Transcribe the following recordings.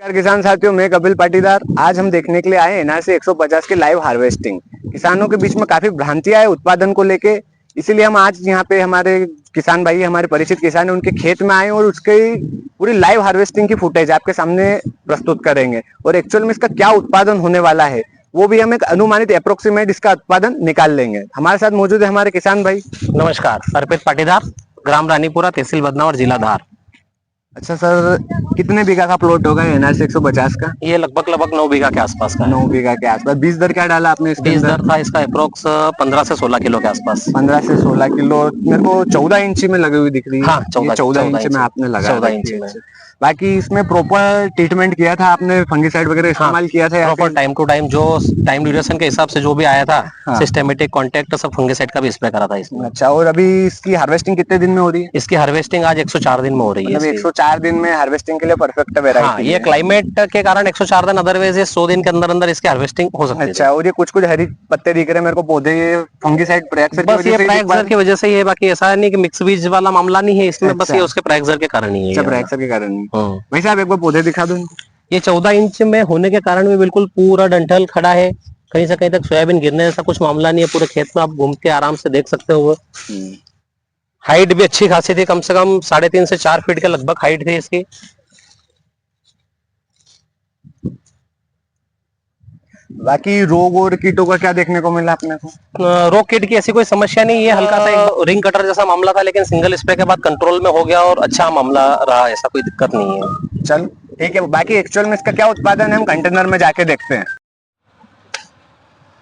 नमस्कार किसान साथियों, मैं कपिल पाटीदार। आज हम देखने के लिए आए एनआरसी 150 के लाइव हार्वेस्टिंग। किसानों के बीच में काफी भ्रांतियां है उत्पादन को लेके, इसीलिए हम आज यहाँ पे हमारे किसान भाई, हमारे परिचित किसान है, उनके खेत में आए और उसके पूरी लाइव हार्वेस्टिंग की फुटेज आपके सामने प्रस्तुत करेंगे और एक्चुअल में इसका क्या उत्पादन होने वाला है वो भी हम एक अनुमानित अप्रोक्सीमेट इसका उत्पादन निकाल लेंगे। हमारे साथ मौजूद है हमारे किसान भाई। नमस्कार, अर्पित पाटीदार, ग्राम रानीपुरा, तहसील बदनावर, जिला धार। अच्छा सर, कितने बीघा का प्लॉट होगा एनआरसी 150 का? ये लगभग 9 बीघा के आसपास का है। 9 बीघा के आसपास। बीज दर क्या डाला आपने इसके बीज अंदर? दर था इसका अप्रोक्स 15 से 16 किलो के आसपास। 15 से 16 किलो। मेरे को 14 इंची में लगी हुई दिख रही है। हाँ, ये 14 इंच में आपने लगा 14 रखी इंच है। में। बाकी इसमें प्रॉपर ट्रीटमेंट किया था आपने? फंगिसाइड वगैरह इस्तेमाल किया था? प्रॉपर टाइम टू टाइम, जो टाइम ड्यूरेशन के हिसाब से जो भी आया था, हाँ। सिस्टेमेटिक कांटेक्ट सब फंगिसाइड का भी स्प्रे करा था इसमें। अच्छा, और अभी इसकी हार्वेस्टिंग कितने दिन में हो रही है? इसकी हार्वेस्टिंग आज 104 दिन में हो रही है। मतलब 104 दिन में हार्वेस्टिंग के लिए परफेक्ट हाँ, वेराइटी ये है। क्लाइमेट के कारण 104 दिन, अदरवाइज 100 दिन के अंदर अंदर इसकी हार्वेस्टिंग हो सकती है। अच्छा, और ये कुछ कुछ हरी पत्ते दिख रहे हैं मेरे को पौधे, ये फंगिसाइड प्रैक्सर की बस वजह ये से ही दिख पा प्रैक्सर की वजह से ही है, बाकी ऐसा नहीं कि मिक्स बीज वाला मामला नहीं है इसमें। बस अच्छा। ये उसके प्रैक्सर के कारण ही है ये अच्छा, वाला। प्रैक्सर के कारण ही। हाँ। भाई साहब एक बार पौधे दिखा दो। ये 14 इंच में होने के कारण भी बिल्कुल पूरा डंठल खड़ा है, कहीं से कहीं तक सोयाबीन गिरने जैसा कुछ मामला नहीं है। पूरे खेत में आप घूम के आराम से देख सकते हो। हाइट भी अच्छी खासी थी, कम से कम 3.5 से 4 फीट के लगभग हाइट थी इसकी। बाकी रोग और कीटों का क्या देखने को मिला अपने को? रोग कीट की ऐसी कोई समस्या नहीं है। हल्का सा एक रिंग कटर जैसा मामला था, लेकिन सिंगल स्प्रे के बाद कंट्रोल में हो गया और अच्छा मामला रहा, ऐसा कोई दिक्कत नहीं है। चल ठीक है। बाकी एक्चुअल में इसका क्या उत्पादन है हम कंटेनर में जाके देखते हैं।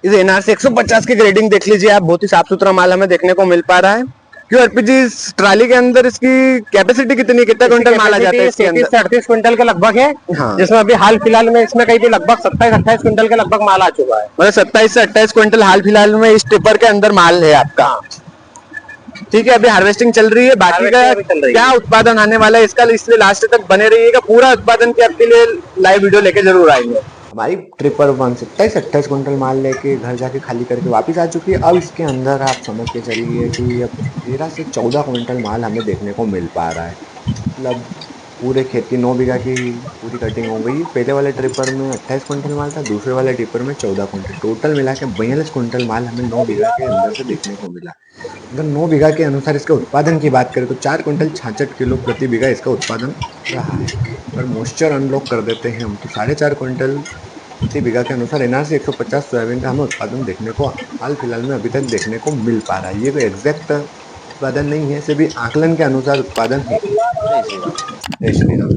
इस एनआरसी 150 की ग्रेडिंग देख लीजिए आप, बहुत ही साफ सुथरा माल हमें देखने को मिल पा रहा है। क्यों अर्पित जी, इस ट्राली के अंदर इसकी कैपेसिटी कितनी, कितना क्विंटल माल आ जाता है इसके अंदर? 38 क्विंटल के लगभग है। हाँ। जिसमें अभी हाल फिलहाल में इसमें कहीं भी लगभग 27-28 क्विंटल के लगभग माल आ चुका है। मतलब 27 से 28 क्विंटल हाल फिलहाल में इस टिपर के अंदर माल है आपका। ठीक है, अभी हार्वेस्टिंग चल रही है। बाकी का क्या उत्पादन आने वाला है इसका, इसलिए लास्ट तक बने रहिएगा। पूरा उत्पादन के आपके लिए लाइव वीडियो लेके जरूर आएंगे। हमारी ट्रिपर 1 से 27-28 क्विंटल माल लेके घर जाके खाली करके वापस आ चुकी है। अब इसके अंदर आप समझ के चलिए कि अब 13 से 14 क्विंटल माल हमें देखने को मिल पा रहा है। मतलब पूरे खेत की 9 बीघा की पूरी कटिंग हो गई। पहले वाले ट्रिपर में 28 क्विंटल माल था, दूसरे वाले ट्रिपर में 14 क्विंटल, टोटल मिला के 42 क्विंटल माल हमें 9 बीघा के अंदर से देखने को मिला। अगर 9 बीघा के अनुसार इसके उत्पादन की बात करें तो 4 क्विंटल 66 किलो प्रति बीघा इसका उत्पादन रहा है। अगर मॉइस्चर अनलॉक कर देते हैं हम तो 4.5 क्विंटल प्रति बीघा के अनुसार एनआरसी 150 सोयाबीन का हमें उत्पादन देखने को हाल फिलहाल में अभी तक देखने को मिल पा रहा है। ये कोई एग्जैक्ट उत्पादन नहीं है, सिर्फ आकलन के अनुसार उत्पादन है। जय श्री राम।